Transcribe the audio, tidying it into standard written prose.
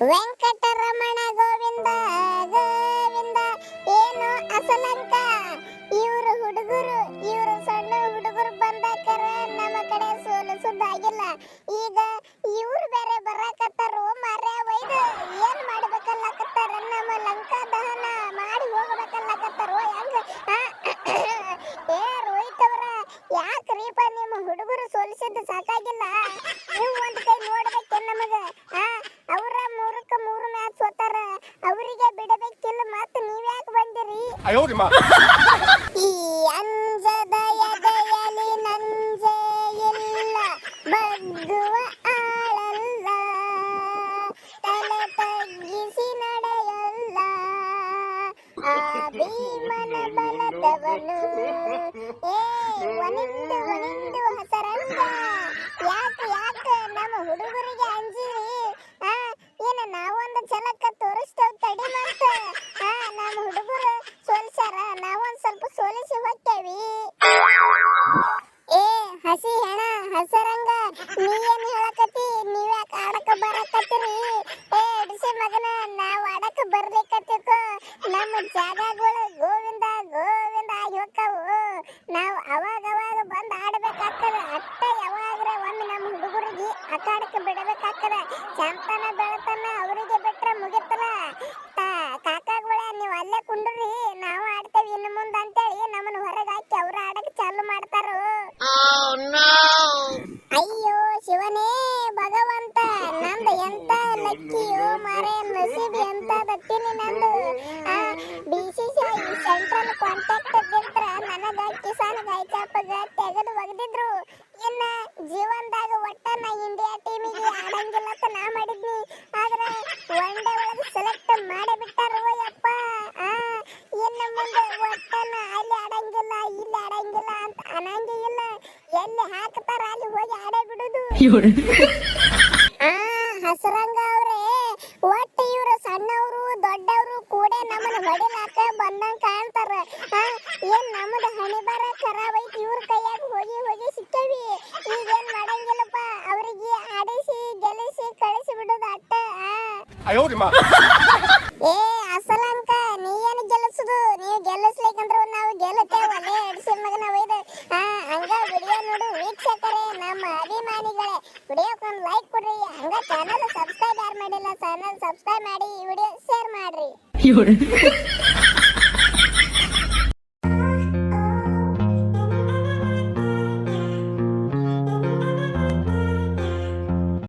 ವೆಂಕಟರಮಣ ಗೋವಿಂದ ಗೋವಿಂದ ಏನು ಅಸಲಂಕ ಇವರು ಹುಡುಗರು ಇವರು ಸಣ್ಣ ಹುಡುಗರು ಬಂದಾಕರ ನಮ್ಮ ಕಡೆ ಸೋಲಿಸುದಾಗಿಲ್ಲ ಈಗ ಇವ್ರು ಬೇರೆ ಬರಾಕತ್ತಾರು ಮಾರ್ಯ ವೈದ್ ಏನ್ ಮಾಡ್ಬೇಕಲ್ಲಕತ್ತಾರ ನಮ್ಮ ಲಂಕಾ ದಹನ ಮಾಡಿ ಹೋಗ್ಬೇಕಲ್ಲಕತ್ತಾರು ಹೆಂಗ ಏ ರೋಹಿತ್ ಅವರ ಯಾಕ್ರೀಪ ನಿಮ್ಮ ಹುಡುಗರು ಸೋಲಿಸಿದ್ದು ಸಾಕಾಗಿಲ್ಲ ನೀವು ಒಂದ್ ಕೈ ನೋಡ್ಬೇಕೆ ನಮಗ ಅವರ ಮೂರು ಮ್ಯಾಚ್ ಸೋತಾರ ಅವರಿಗೆ ಬಿಡಬೇಕಿಲ್ಲ ಮತ್ತೆ ನೀವ್ಯಾಕೆ ಬಂದಿರಿ ಈ ಅಂಜದ ಎದೆಯಲಿ ನಂಜೆ ಇಲ್ಲ ಬಗ್ಗುವ ಆಳಲ್ಲ ತಲೆ ತಗ್ಗಿಸಿ ನಡೆಯಲ್ಲ ಆ ಭೀಮನ ಬಲದವನು ಏ ಒನಿಂದು ಹಸರಂಗ ಯಾಕೆ ನಮ್ಮ ಹುಡುಗರಿಗೆ ಅಂಜಿರಿ ಏನ ನಾವೊಂದು ಛಲಕ್ಕ ತೋರಿಸ್ತೇವ್ ತಡಿ ಮತ್ತ ನಮ್ಮ ಹುಡುಗರು ಸೋಲ್ಸಾರ ನಾವೊಂದ್ ಸ್ವಲ್ಪ ಸೋಲಿಸಿ ಹೋಗ್ತೇವಿ ಏ ಹಸಿ ಹೆಣ ಹಸರಂಗ ನೀ ಏನ್ ಹೇಳಕತ್ತಿ ನೀವ್ಯಾಕ ಆಡಕ ಬರಕತ್ತೀರಿ ಏ ಎಡ್ಸಿ ಮಗನ ನಾವ್ ಆಡಕ ಬರ್ಲಿಕತ್ತಿತ್ತು ನಮ್ಮ ಜಾಗಗಳು ಗೋವಿಂದ ಗೋವಿಂದ ಆಗಿ ಹೋಗ್ತಾವು ನಾವ್ ಅವಾಗ ಬಂದ್ ಆಡ್ಬೇಕಾಗ್ತದ ಅಟ್ಟ ಯಾವಾಗ್ರೆ ಒಮ್ಮೆ ನಮ್ಮ ಹುಡುಗರಿಗೆ ಆಟಾಡಕ್ಕೆ ಬಿಡಬೇಕಾಗ್ತದ ಚಂತನ ಬೆಳತನ ಅವರಿಗೆ ಬಿಟ್ರೆ ಮುಗಿತಲ್ಲ ಕಾಕಾಗಳ ನೀವು ಅಲ್ಲೇ ಕುಂಡ್ರಿ ನಾವು ಆಡ್ತೇವೆ ಇನ್ನು ಮುಂದೆ ಅಂತೇಳಿ ನಮ್ಮನ್ನ ಹೊರಗೆ ಹಾಕಿ ಅವ್ರ ಆಡಕ್ಕೆ ಚಾಲು ಮಾಡ್ತಾರು ಅಯ್ಯೋ ಶಿವನೇ ಭಗವಂತ ನಂದು ಎಂತ ಲಕ್ಕಿಯೋ ಮಾರೇ ನಸೀಬ್ ಎಂತ ದತ್ತಿನಿ ನಂದು BCCI ಸೆಂಟ್ರಲ್ ಕಾಂಟ್ಯಾಕ್ಟ್ ಇದ್ದಿದ್ರ ನನಗ ಕಿಸಾನ್ ಗಾಯ್ಕಾಪಗ ತೆಗೆದು ಒಗದಿದ್ರು ಇನ್ನ ಜೀವನದಾಗ ಒಟ್ಟ ನಾ ಇಂಡಿಯಾ ಟೀಮಿಗೆ ಆಡಂಗಿಲ್ಲ ಅಂತ ನಾ ಮಾಡಿದ್ನಿ ಆದ್ರೆ ಒನ್ ಡೇ ಒಳಗೆ ಸೆಲೆಕ್ಟ್ ಮಾಡಿ ಬಿಟ್ಟಾರು ಯಪ್ಪ ಇನ್ನು ಮುಂದೆ ಒಟ್ಟ ನಾ ಅಲ್ಲಿ ಆಡಂಗಿಲ್ಲ ಇಲ್ಲಿ ಆಡಂಗಿಲ್ಲ ಅಂತ ಅನ್ನಂಗೆ ಇಲ್ಲ ಎಲ್ಲಿ ಹಾಕ್ತಾರ ಅಲ್ಲಿ ಹೋಗಿ ಆಡೇ ಬಿಡುದು ಹಸರಂಗ ಅವ್ರೆ ಒಟ್ಟು ಇವ್ರು ಸಣ್ಣವರು ದೊಡ್ಡವರು ಕೂಡ ನಮ್ಮನ್ನ ಹೊಡಿಲಾಕ ಬಂದಂಗ ಕಾಣ್ತಾರ ಏನ್ ನಮ್ಮದ ಹಣಿ ಬರ ಖರಾಬ್ ಐತಿ ಇವ್ರ ಕೈಯಾಗ ಹೋಗಿ ಸಿಕ್ಕೇವಿ ಈಗ ಏನ್ ಮಾಡಂಗಿಲ್ಲಪ್ಪ ಅವರಿಗೆ ಆಡಿಸಿ ಗೆಲ್ಲಿಸಿ ಕಳಿಸಿ ಬಿಡೋದು ಅಟ್ಟ ಏ ಅಸಲಂಕ ನೀ ಏನು ಗೆಲ್ಲಿಸುದು ನೀವು ಗೆಲ್ಲಿಸ್ಲಿಕ್ಕಂದ್ರ ನಾವು ಗೆಲ್ಲುತ್ತೇವಲ್ಲೇ ಎಡ್ಸಿ ಮಗನ ಒಯ್ದು ಹಂಗ ವಿಡಿಯೋ ನೋಡು ವೀಕ್ಷಕರೇ ನಮ್ಮ ಅಭಿಮಾನಿಗಳೇ ವಿಡಿಯೋಕ್ಕೊಂದು ಲೈಕ್ ಕೊಡ್ರಿ ಹಂಗ ಚಾನಲ್ ಸಬ್ಸ್ಕ್ರೈಬ್ ಯಾರು ಮಾಡಿಲ್ಲ ಚಾನಲ್ ಸಬ್ಸ್ಕ್ರೈಬ್ ಮಾಡಿ ಈ ವಿಡಿಯೋ ಶೇರ್ ಮಾಡ್ರಿ